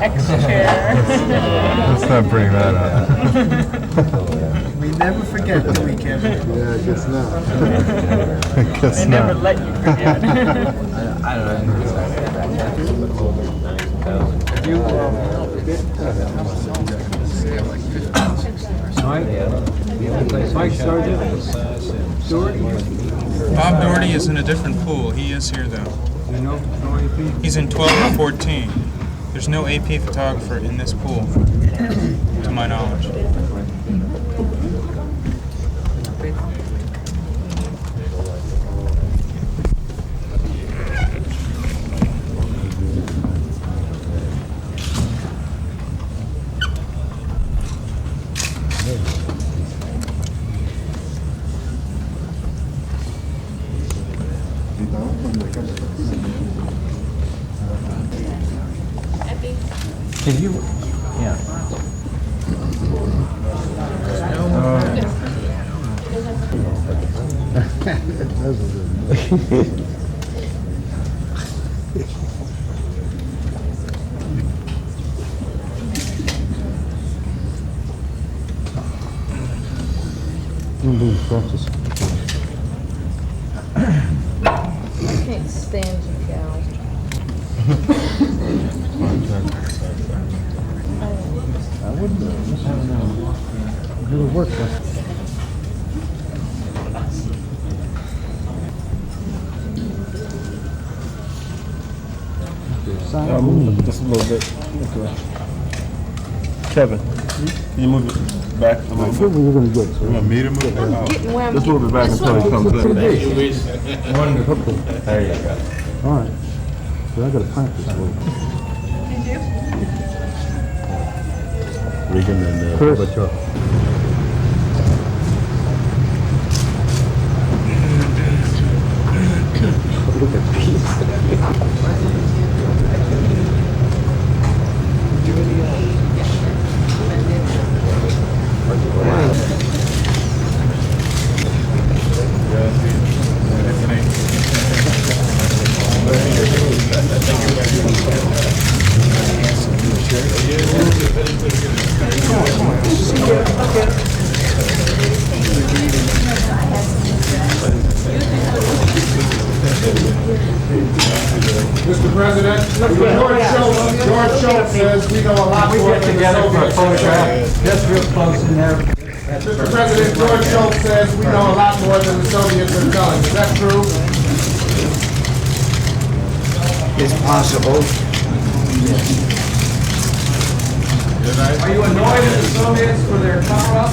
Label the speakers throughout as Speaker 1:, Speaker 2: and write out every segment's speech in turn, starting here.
Speaker 1: X-chair.
Speaker 2: Let's not bring that up.
Speaker 3: We never forget the weekend.
Speaker 2: Yeah, I guess not. I guess
Speaker 1: They
Speaker 2: not.
Speaker 1: never let you forget.
Speaker 4: I don't know. Mike started.
Speaker 5: Bob Doherty is in a different pool. He is here though. He's in 12 or 14. There's no AP photographer in this pool, to my knowledge.
Speaker 4: Can you? Yeah.
Speaker 1: I can't stand you gals.
Speaker 2: I wouldn't know. It'll work.
Speaker 6: Move just a little bit. Okay. Kevin, can you move it back a little bit?
Speaker 2: You're gonna get. You want me to move it?
Speaker 1: Getting where I'm
Speaker 6: Just move it back until he comes in.
Speaker 2: Wonderful.
Speaker 6: There you go.
Speaker 2: All right. So I gotta practice a little. Reagan and Chris. Look at these.
Speaker 7: Mr. President, George Schultz says we know a lot more than the Soviets.
Speaker 4: Just real close in there.
Speaker 7: Mr. President, George Schultz says we know a lot more than the Soviets are telling. Is that true?
Speaker 4: It's possible.
Speaker 7: Are you annoyed at the Soviets for their cover-up?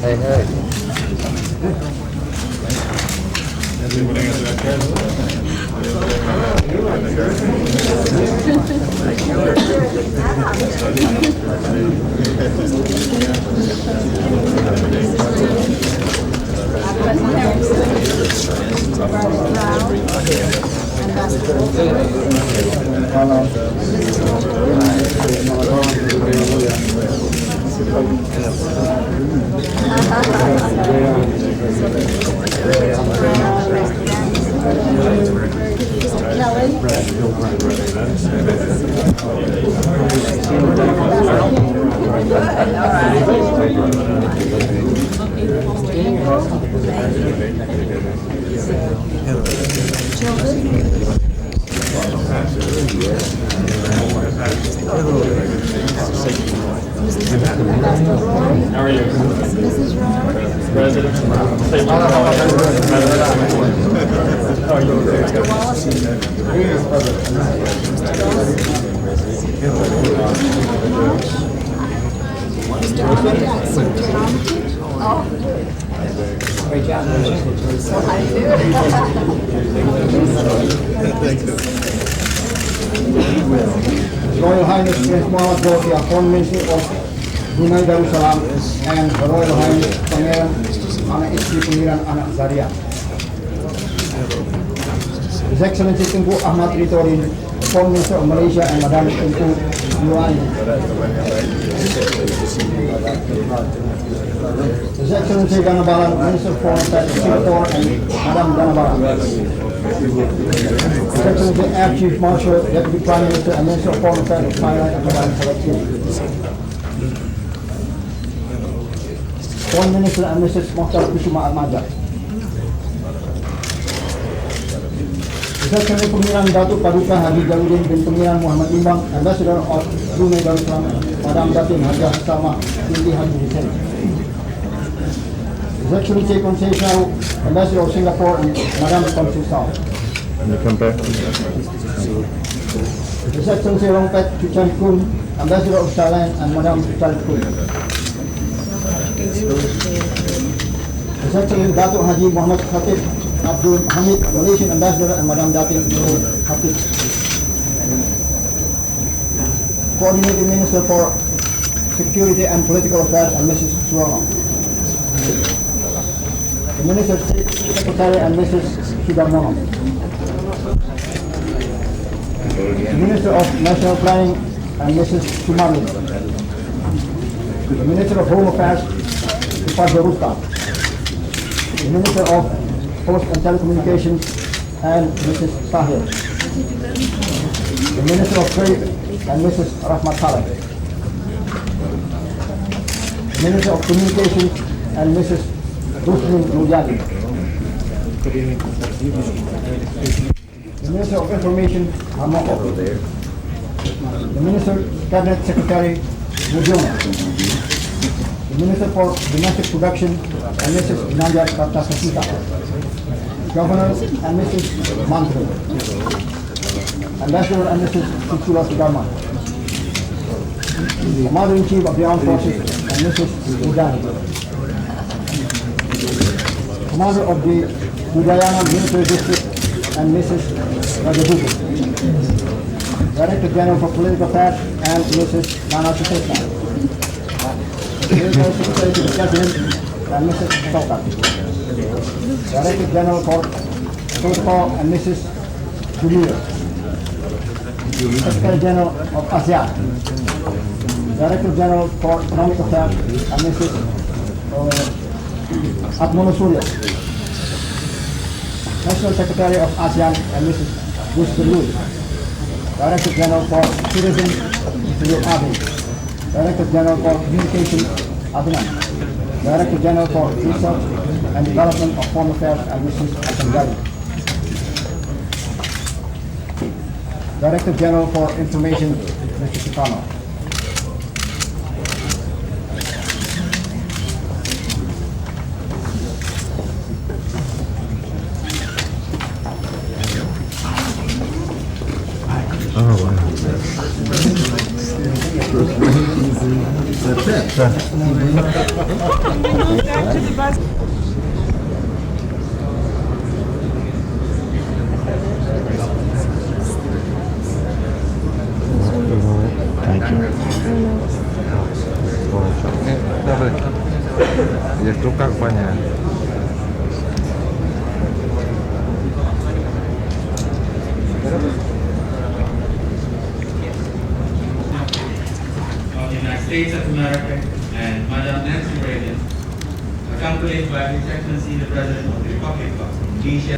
Speaker 4: Hey, hey.
Speaker 3: Royal Highness Prince Muhammad Bolkiah, Foreign Minister of Brunei Darussalam, and Her Royal Highness Pangeran Anak Istri Pangeran Anak Zaria. His Excellency Tunku Ahmad Ritorin, Foreign Minister of Malaysia, and Madam Tunku Yuan. His Excellency Ganabalan, Minister of Foreign Affairs of Singapore, and Madam Ganabalan. His Excellency Air Chief Marshal, Deputy Prime Minister, and Minister of Foreign Affairs of Thailand, and Madam Produksi. Foreign Minister and Mrs. Mokhtar Kusuma Al-Majah. His Excellency Pangeran Datuk Paduka Haji Jaludin bin Pangeran Muhammad Limbang, Ambassador of Brunei Darussalam, Madam Datin Hajah Salma binti Haji Hussein. His Excellency Konsei Shau, Ambassador of Singapore, and Madam Konsei Shau.
Speaker 6: Can you come back?
Speaker 3: His Excellency Rongpet Chuchan Kun, Ambassador of Thailand, and Madam Chuchan Kun. His Excellency Datuk Haji Muhammad Khatib Abdul Hamid, Malaysian Ambassador, and Madam Datin Nurul Khatib. Coordinating Minister for Security and Political Affairs, and Mrs. Suasana. The Minister State Secretary, and Mrs. Sudarmono. The Minister of National Planning, and Mrs. Sumarli. The Minister of Home Affairs, Tupak Rustam. The Minister of Post and Telecommunications, and Mrs. Tahir. The Minister of Trade, and Mrs. Rahmat Saleh. The Minister of Communications, and Mrs. Rusmin Rujadi. The Minister of Information, Hamoko. The Minister Cabinet Secretary, Mujona. The Minister for Domestic Production, and Mrs. Nadia Kartasasita. Governor, and Mrs. Mantre. Ambassador, and Mrs. Susula Sudama. Commander-in-Chief of the Armed Forces, and Mrs. Udani. Commander of the Udayana Military District, and Mrs. Rajabutu. Director General for Political Affairs, and Mrs. Nana Susetna. Military Secretary to the President, and Mrs. Sokat. Director General for Protocol, and Mrs. Julia. Secretary General of ASEAN. Director General for Economic Affairs, and Mrs. Atmono Surya. National Secretary of ASEAN, and Mrs. Gusdulu. Director General for Tourism, Mr. Abi. Director General for Communication, Abhinan. Director General for Research and Development of Foreign Affairs, and Mrs. Asangali. Director General for Information, Mr. Kitano.
Speaker 6: Ya tukar banyak.
Speaker 8: Of the United States of America and Madam Nancy Reagan, accompanied by His Excellency the President of the Republic of Indonesia.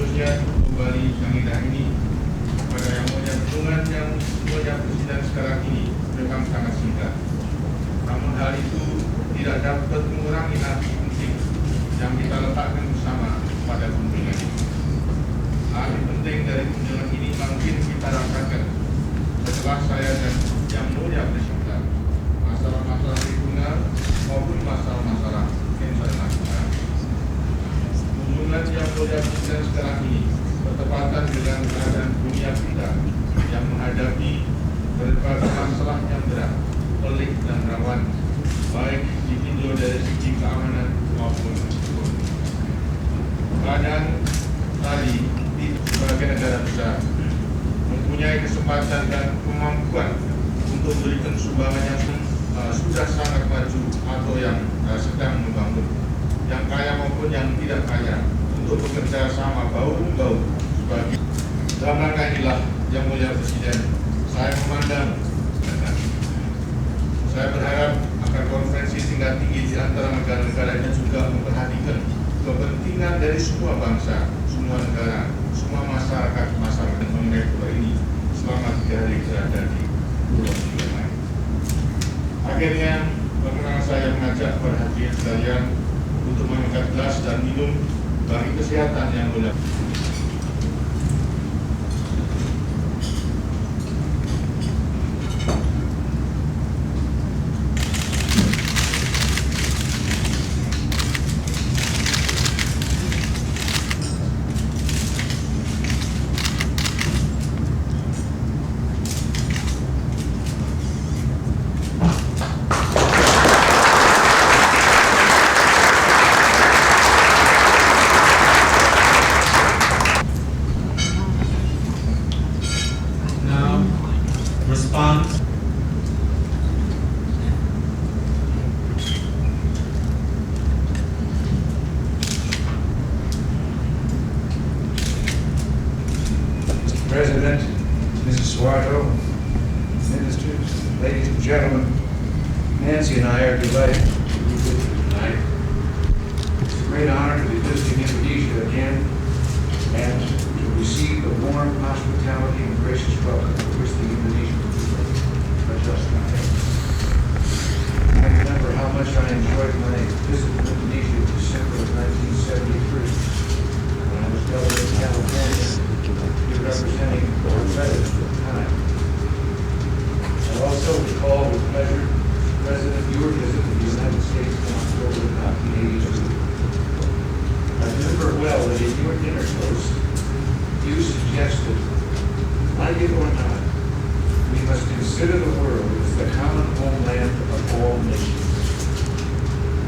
Speaker 8: sepenuhnya kembali yang ini pada yang mulia kunjungan yang mulia Presiden sekarang ini memang sangat singkat. Namun hal itu tidak dapat mengurangi arti penting yang kita letakkan bersama pada kunjungan ini. Arti penting dari kunjungan ini mungkin kita rasakan setelah saya dan yang mulia Presiden masalah-masalah regional maupun masalah-masalah internasional. Kunjungan yang mulia Presiden sekarang ini bertepatan dengan keadaan dunia kita yang menghadapi berbagai masalah yang berat, pelik dan rawan, baik ditinjau dari segi keamanan maupun ekonomi. Keadaan tadi di sebagai negara besar mempunyai kesempatan dan kemampuan untuk memberikan sumbangan yang sudah sangat maju atau yang sedang membangun, yang kaya maupun yang tidak kaya, untuk bekerja sama bahu-membahu sebagai dalam rangka inilah yang mulia Presiden, saya memandang saya berharap akan konferensi tingkat tinggi di antara negara-negara ini juga memperhatikan kepentingan dari semua bangsa, semua negara, semua masyarakat mengenai ini selama 3 hari berada di Produksi. Akhirnya, perkenalkan saya mengajak para hadirin sekalian untuk mengangkat gelas dan minum bagi kesehatan yang mulia. Response.
Speaker 9: Mr. President, Mrs. Suardo, ministers, ladies and gentlemen, Nancy and I are delighted to be with you tonight. It's a great honor to be visiting Indonesia again and to receive the warm hospitality and gracious welcome for which the Indonesian people are just nothing. I remember how much I enjoyed my visit to Indonesia in December of 1973 when I was governor of California, here representing our president at the time. I also recall with pleasure, President, your visit to the United States in October of 1982. I remember well that in your dinner toast, you suggested, like it or not, we must consider the world as the common homeland of all nations.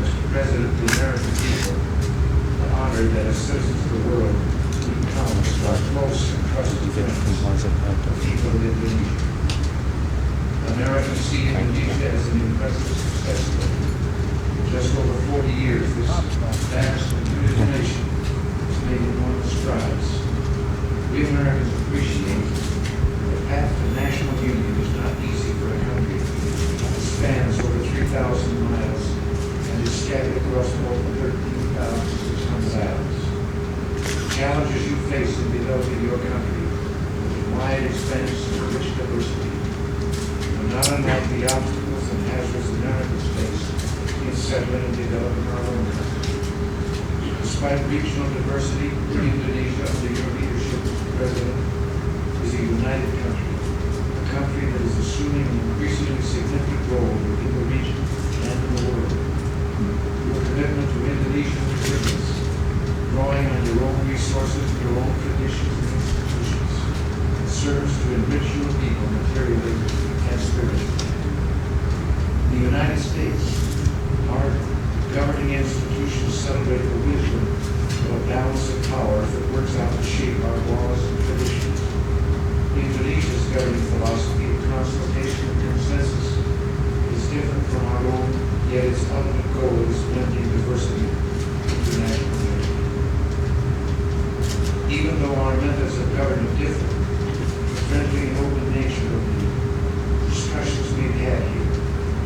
Speaker 9: Mr. President, the American people are honored that as citizens of the world, we become our close and trusted friends, the people of Indonesia. Americans see Indonesia as an impressive success story. In just over 40 years, this vast and beautiful nation has made enormous strides. We Americans appreciate that the path to national union is not easy for a country that spans over 3,000 miles and is scattered across more than 13,600 islands. The challenges you face in developing your country with a wide expanse and rich diversity are not unlike the obstacles and hazards Americans face in settling and developing our own country. Despite regional diversity, Indonesia, under your leadership, President, is a united country, a country that is assuming an increasingly significant role within the region and in the world. Your commitment to Indonesian resilience, drawing on your own resources, your own traditions and institutions, serves to enrich your people materially and spiritually. The United States, our governing institutions celebrate the wisdom of a balance of power that works out to shape our laws and traditions. Indonesia's governing philosophy of consultation and consensus is different from our own, yet its ultimate goal is blending diversity into national unity. Even though our methods of government differ, the friendly and open nature of the discussions we've had here,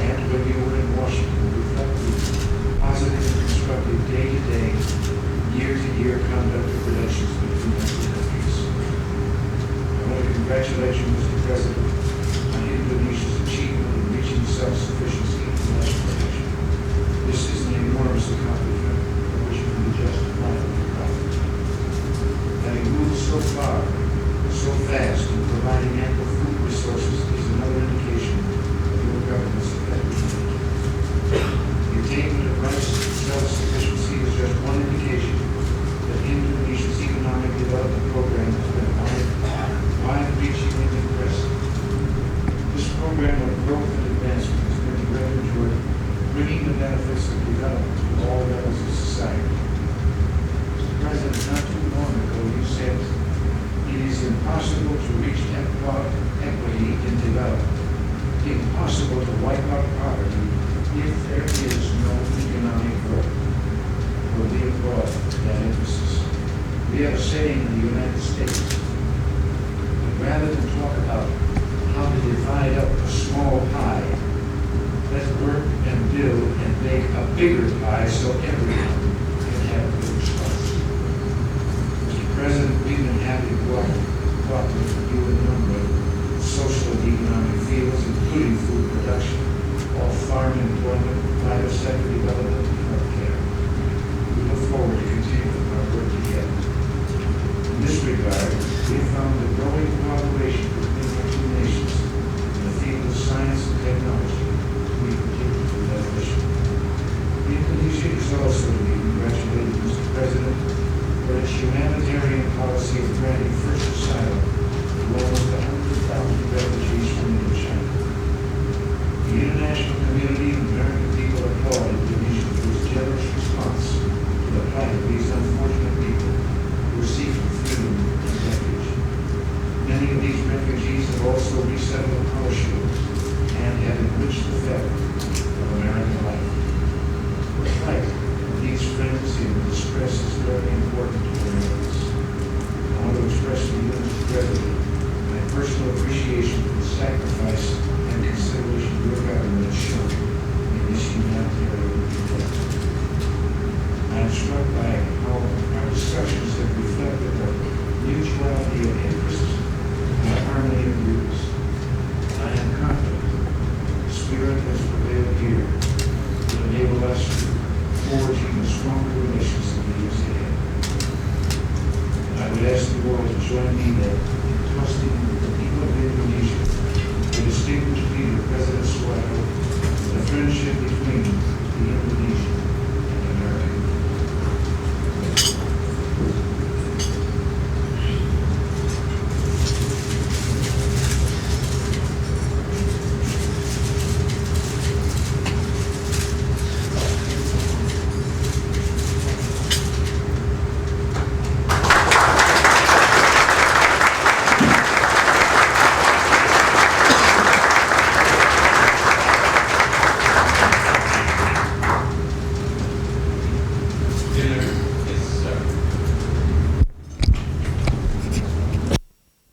Speaker 9: and when we were in Washington, reflect the positive and constructive day-to-day, year-to-year conduct of relations between congratulate you, Mr. President, on Indonesia's achievement in reaching self-sufficiency in national action. This is an enormous accomplishment for which you can be justifiably proud. Having moved so far, so fast in providing ample food resources is another indication of your government's effectiveness. The attainment of rice self-sufficiency is just one indication that Indonesia's economic development program has been wide-reaching and impressive. This program of growth and advancement has been directed toward bringing the benefits of development to all levels of society. Mr. President, not too long ago you said it is impossible to reach equity in development, impossible to wipe out poverty if there is no economic growth. Well, we applaud that emphasis. We have a saying in the United States, but rather than talk about how to divide up a small pie, let's work and build and make a bigger pie so everyone can have a good response. Mr. President, we've been happy to cooperate with you in a number of social and economic fields, including food production, all farm employment, private sector development, and healthcare. We look forward to continuing our work together. In this regard, we have found that growing cooperation between our two nations in the field of science and technology to be particularly beneficial. Indonesia is also to be congratulated, Mr. President, for its humanitarian policy of granting first asylum to almost 100,000 refugees from Indochina. The international community and American people applaud Indonesia for its generous response to the plight of these unfortunate people who are seeking freedom and refuge. Many of these refugees have also resettled our shores and have enriched the fabric of American life. The plight of these friends in distress is very important to Americans. I want to express to you, Mr. President, my personal appreciation for the sacrifice and consideration your government has shown in this humanitarian effort. I am struck by how our discussions have reflected the mutuality of interests and the harmony of views. I am confident the spirit has prevailed here to enable us to forge even stronger relations in the years ahead. I would ask the world to join me in trusting the people of Indonesia, the distinguished leader, President Suharto, and the friendship between the Indonesian